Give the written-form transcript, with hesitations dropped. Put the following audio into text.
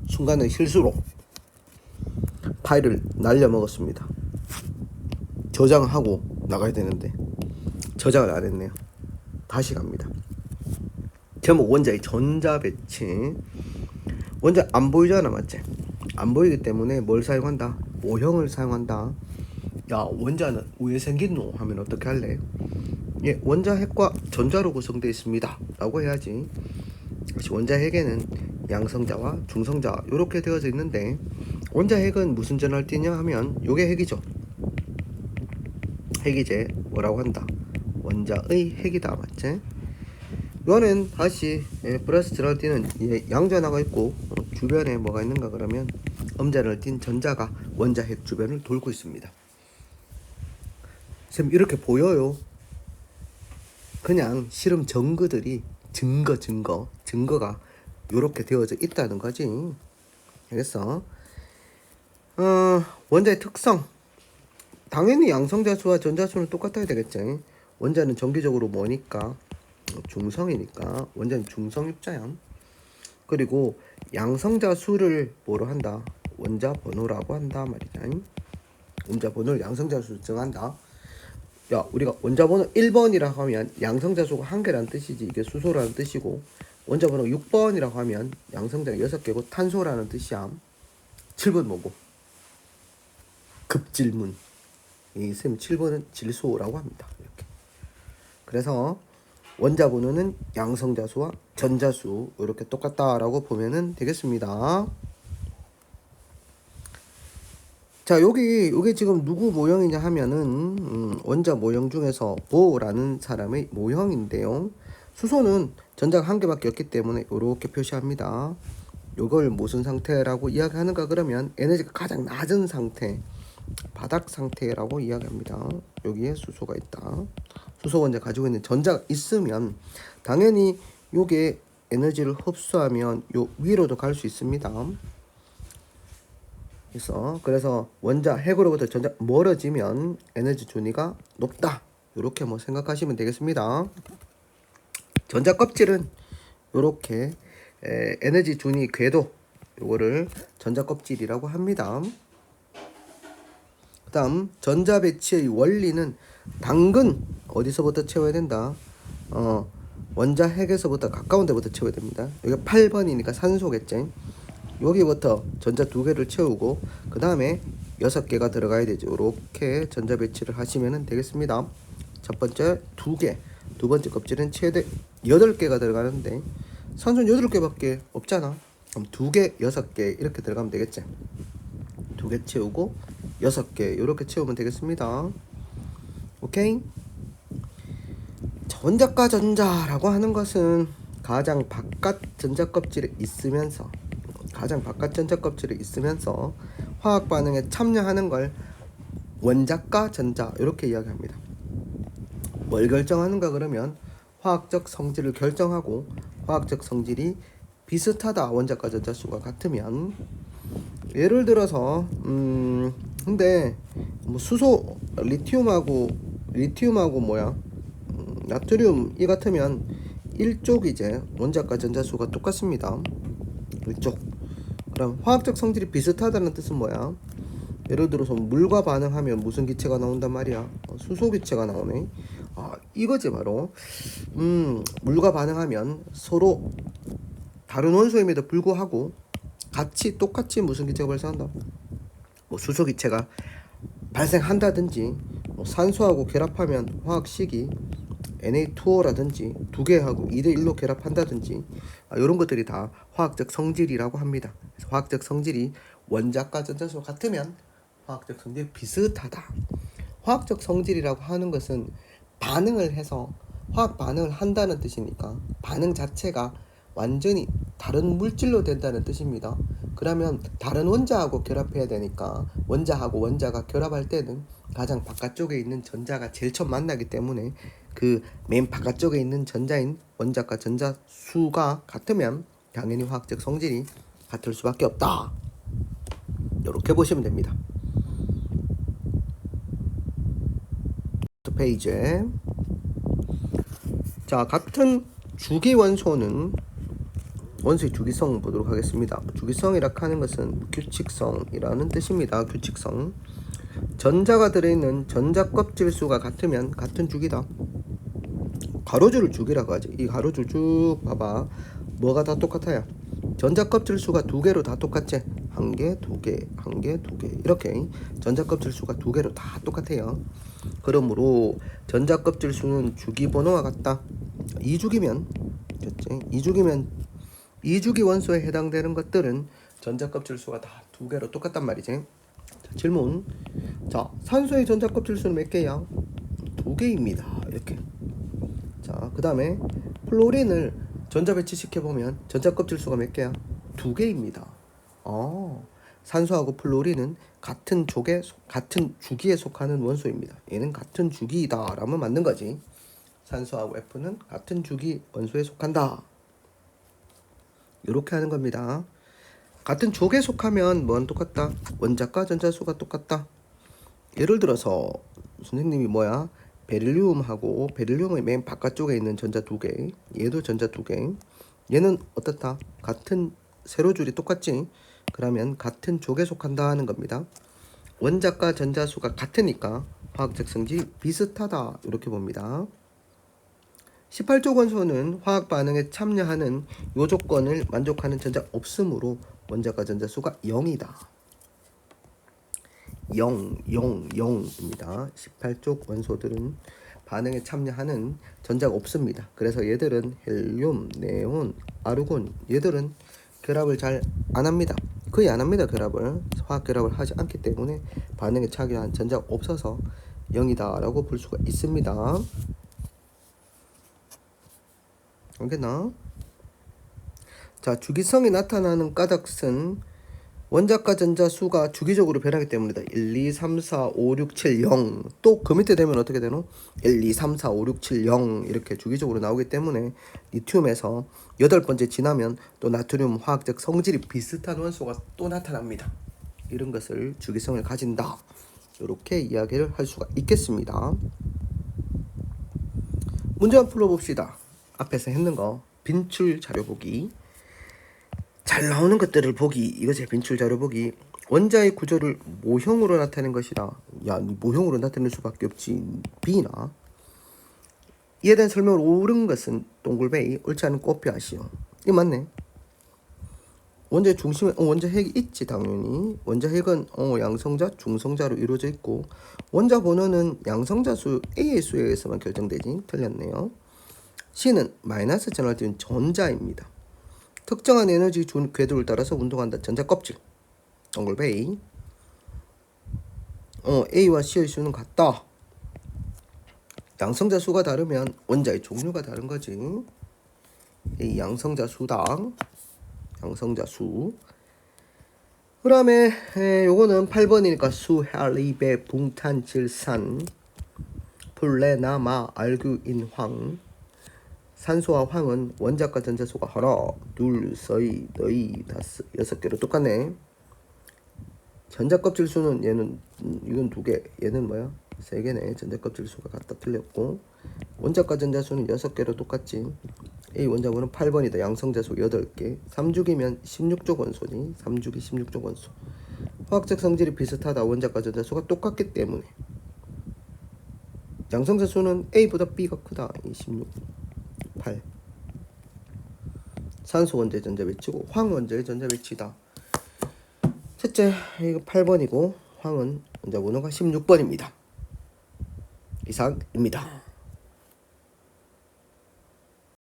순간의 실수로 파일을 날려먹었습니다. 저장하고 나가야 되는데 저장을 안 했네요. 다시 갑니다. 제목 원자의 전자배치. 원자 안 보이잖아, 맞지? 안 보이기 때문에 뭘 사용한다? 모형을 사용한다. 야, 원자는 왜 생긴노? 하면 어떻게 할래? 예, 원자 핵과 전자로 구성되어 있습니다 라고 해야지. 원자 핵에는 양성자와 중성자 이렇게 되어져 있는데, 원자 핵은 무슨 전하를 띠냐 하면 요게 핵이죠. 핵이제 뭐라고 한다? 원자의 핵이다, 맞지? 이거는 다시 플러스 전하를 띠는 양전하가 있고, 주변에 뭐가 있는가 그러면 음전을 띤 전자가 원자 핵 주변을 돌고 있습니다. 쌤, 이렇게 보여요. 그냥 실험 증거들이 증거가 이렇게 되어져 있다는 거지. 알겠어? 원자의 특성. 당연히 양성자수와 전자수는 똑같아야 되겠지. 원자는 정기적으로 뭐니까? 중성이니까 원자는 중성입자야. 그리고 양성자수를 뭐로 한다? 원자 번호라고 한다 말이야. 원자 번호를 양성자수로 정한다. 야, 우리가 원자번호 1번이라고 하면 양성자수가 1개라는 뜻이지, 이게 수소라는 뜻이고, 원자번호 6번이라고 하면 양성자가 6개고 탄소라는 뜻이야. 7번 뭐고? 급질문. 이 쌤 7번은 질소라고 합니다. 이렇게. 그래서 원자번호는 양성자수와 전자수 이렇게 똑같다라고 보면은 되겠습니다. 자, 요게 지금 누구 모형이냐 하면은 원자 모형 중에서 보라는 사람의 모형인데요. 수소는 전자가 1개밖에 없기 때문에 이렇게 표시합니다. 요걸 무슨 상태라고 이야기하는가 그러면 에너지가 가장 낮은 상태, 바닥 상태라고 이야기합니다. 여기에 수소가 있다. 수소 원자 가지고 있는 전자가 있으면 당연히 요게 에너지를 흡수하면 요 위로도 갈 수 있습니다. 그래서 원자 핵으로부터 전자 멀어지면 에너지 준위가 높다. 이렇게 뭐 생각하시면 되겠습니다. 전자 껍질은 이렇게 에너지 준위 궤도, 요거를 전자 껍질이라고 합니다. 그 다음 전자 배치의 원리는 당근 어디서부터 채워야 된다? 원자 핵에서부터 가까운 데부터 채워야 됩니다. 여기가 8번이니까 산소겠지. 여기부터 전자 2개를 채우고 그 다음에 6개가 들어가야 되죠. 이렇게 전자 배치를 하시면 되겠습니다. 첫 번째 2개, 두 번째 껍질은 최대 8개가 들어가는데 산소는 8개밖에 없잖아. 그럼 2개, 6개 이렇게 들어가면 되겠지. 2개 채우고 6개 이렇게 채우면 되겠습니다. 오케이? 원자과 전자라고 하는 것은 가장 바깥 전자 껍질에 있으면서 화학 반응에 참여하는 걸 원자과 전자 이렇게 이야기합니다. 뭘 결정하는가 그러면 화학적 성질을 결정하고, 화학적 성질이 비슷하다, 원자과 전자 수가 같으면. 예를 들어서 근데 뭐 수소 리튬하고 뭐야 나트륨 이 같으면 일족 이제 원자과 전자 수가 똑같습니다. 일족. 그럼 화학적 성질이 비슷하다는 뜻은 뭐야? 예를 들어서 물과 반응하면 무슨 기체가 나온단 말이야? 수소 기체가 나오네. 이거지 바로. 물과 반응하면 서로 다른 원소임에도 불구하고 똑같이 무슨 기체가 발생한다? 뭐 수소 기체가 발생한다든지, 뭐 산소하고 결합하면 화학식이 Na2O라든지 2개하고 2대1로 결합한다든지, 이런 것들이 다 화학적 성질이라고 합니다. 그래서 화학적 성질이 원자과 전자수와 같으면 화학적 성질이 비슷하다. 화학적 성질이라고 하는 것은 반응을 해서 화학 반응을 한다는 뜻이니까 반응 자체가 완전히 다른 물질로 된다는 뜻입니다. 그러면 다른 원자하고 결합해야 되니까 원자하고 원자가 결합할 때는 가장 바깥쪽에 있는 전자가 제일 처음 만나기 때문에 그 맨 바깥쪽에 있는 전자인 원자과 전자 수가 같으면 당연히 화학적 성질이 같을 수밖에 없다. 이렇게 보시면 됩니다. 페이지에 자, 같은 주기 원소는 원소의 주기성 보도록 하겠습니다. 주기성이라 하는 것은 규칙성이라는 뜻입니다. 규칙성. 전자가 들어있는 전자 껍질 수가 같으면 같은 주기다. 가로줄을 주기라고 하지. 이 가로줄 쭉 봐봐. 뭐가 다 똑같아요? 전자 껍질 수가 두 개로 다 똑같지. 한 개, 두 개, 한 개, 두 개. 이렇게 전자 껍질 수가 두 개로 다 똑같아요. 그러므로 전자 껍질 수는 주기 번호와 같다. 2주기면, 그렇지? 2주기 원소에 해당되는 것들은 전자 껍질 수가 다 두 개로 똑같단 말이지. 자, 질문. 자, 산소의 전자 껍질 수는 몇 개야? 두 개입니다. 이렇게. 자, 그 다음에 플로린을 전자 배치시켜 보면 전자 껍질 수가 몇 개야? 두 개입니다. 산소하고 플로린은 같은 주기에 속하는 원소입니다. 얘는 같은 주기이다라면 맞는 거지. 산소하고 F는 같은 주기 원소에 속한다. 이렇게 하는 겁니다. 같은 족에 속하면 뭐는 똑같다? 원자과 전자수가 똑같다. 예를 들어서 선생님이 베릴륨하고 베릴륨의 맨 바깥쪽에 있는 전자 두 개, 얘도 전자 두 개. 얘는 어떻다? 같은 세로줄이 똑같지? 그러면 같은 족에 속한다 하는 겁니다. 원자과 전자수가 같으니까 화학적 성질이 비슷하다 이렇게 봅니다. 18족 원소는 화학 반응에 참여하는 요 조건을 만족하는 전자 없으므로 원자과 전자수가 0이다. 0입니다. 18족 원소들은 반응에 참여하는 전자가 없습니다. 그래서 얘들은 헬륨, 네온, 아르곤 얘들은 결합을 잘 안합니다. 거의 안합니다. 결합을. 화학 결합을 하지 않기 때문에 반응에 참여한 전자가 없어서 0이다 라고 볼 수가 있습니다. 알겠나? 자, 주기성이 나타나는 까닭은 원자과 전자 수가 주기적으로 변하기 때문이다. 1, 2, 3, 4, 5, 6, 7, 0. 또 그 밑에 되면 어떻게 되노? 1, 2, 3, 4, 5, 6, 7, 0 이렇게 주기적으로 나오기 때문에 리튬에서 8번째 지나면 또 나트륨 화학적 성질이 비슷한 원소가 또 나타납니다. 이런 것을 주기성을 가진다. 이렇게 이야기를 할 수가 있겠습니다. 문제 한번 풀어봅시다. 앞에서 했는 거 빈출 자료 보기. 잘 나오는 것들을 보기. 이것의 빈출 자료 보기. 원자의 구조를 모형으로 나타낸 것이다. 야, 모형으로 나타낼 수밖에 없지. B나. 이에 대한 설명을 옳은 것은 동글베이, 옳지 않은 꼬피아시오. 이거 맞네. 원자의 중심에 원자핵이 있지 당연히. 원자핵은 양성자, 중성자로 이루어져 있고 원자 번호는 양성자 수 A의 수에 의해서만 결정되지. 틀렸네요. C는 마이너스 전할되는 전자입니다. 특정한 에너지 궤도를 따라서 운동한다. 전자 껍질. 동글베이. A와 C의 수는 같다. 양성자 수가 다르면 원자의 종류가 다른 거지. A 양성자 수당. 양성자 수. 그 다음에 요거는 8번이니까 수, 헬리베, 붕탄, 질산, 플레나마, 알규인, 황. 산소와 황은 원자과 전자수가 하나, 둘, 셋, 넷, 다섯, 6개로 똑같네. 전자 껍질 수는 얘는 이건 2개, 얘는 3개네. 전자 껍질 수가 같다. 틀렸고 원자과 전자수는 6개로 똑같지. A 원자번은 8번이다. 양성자수 8개. 3주기면 16족 원소니. 3주기 16족 원소. 화학적 성질이 비슷하다. 원자과 전자수가 똑같기 때문에 양성자수는 A보다 B가 크다. 16, 8. 산소 원자의 전자 배치고 황 원자의 전자 배치다. 첫째, 이거 8번이고 황은 원자 번호가 16번입니다. 이상입니다.